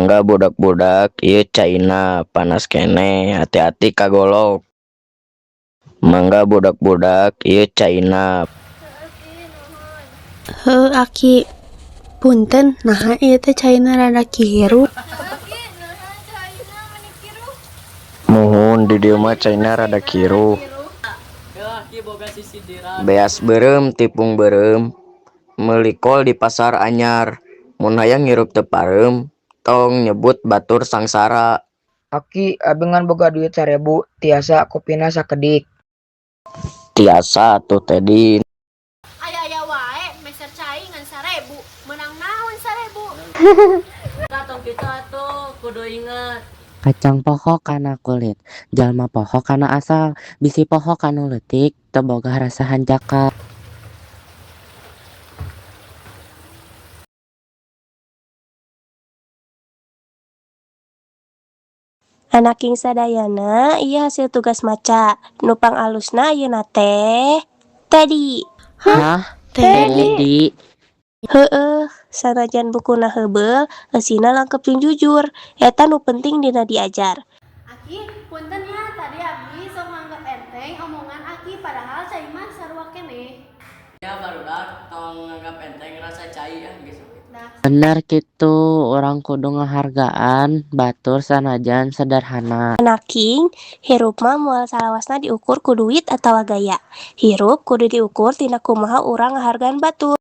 Mangga budak-budak ieu China panas kene hati-hati kagolok. Mangga budak-budak ieu China. Heuh Aki, punten naha ieu teh caina rada kiru. Muhun di dieu mah China rada kiru. Beas beureum tipung beureum meuli kol di pasar anyar. Mun hayang ngirup teu pareum tong nyebut batur sangsara. Aki abengan boga duit 1000 tiasa kopina sakedik. Tiasa atuh teh Din. Aya wae meser cai ngan 1000 menang naon 1000. Katong kita tuh kudu inget Kacang poho kana kulit, jalma poho kana asal, bisi poho kanu leutik teu boga rasa hanjaka. Anaking sadayana ieu hasil tugas maca. Nu pangalusna ayeuna teh Teddy. Hah? Teddy. Teddy. Heueuh, sanajan bukuna heubeul, eusina langkep jeung jujur. Eta nu penting dina diajar. Aki, punten ya tadi Abi sok nganggep enteng omongan Aki padahal cai mah sarua keneh. Ya barudak tong nganggap enteng rasa cai ya gitu. Bener kitu, orang kudu ngahargaan batur sanajan sederhana. Anaking, hirup mah moal salawasna diukur ku duit atawa gaya. Hirup kudu diukur tina kumaha urang ngahargaan batur.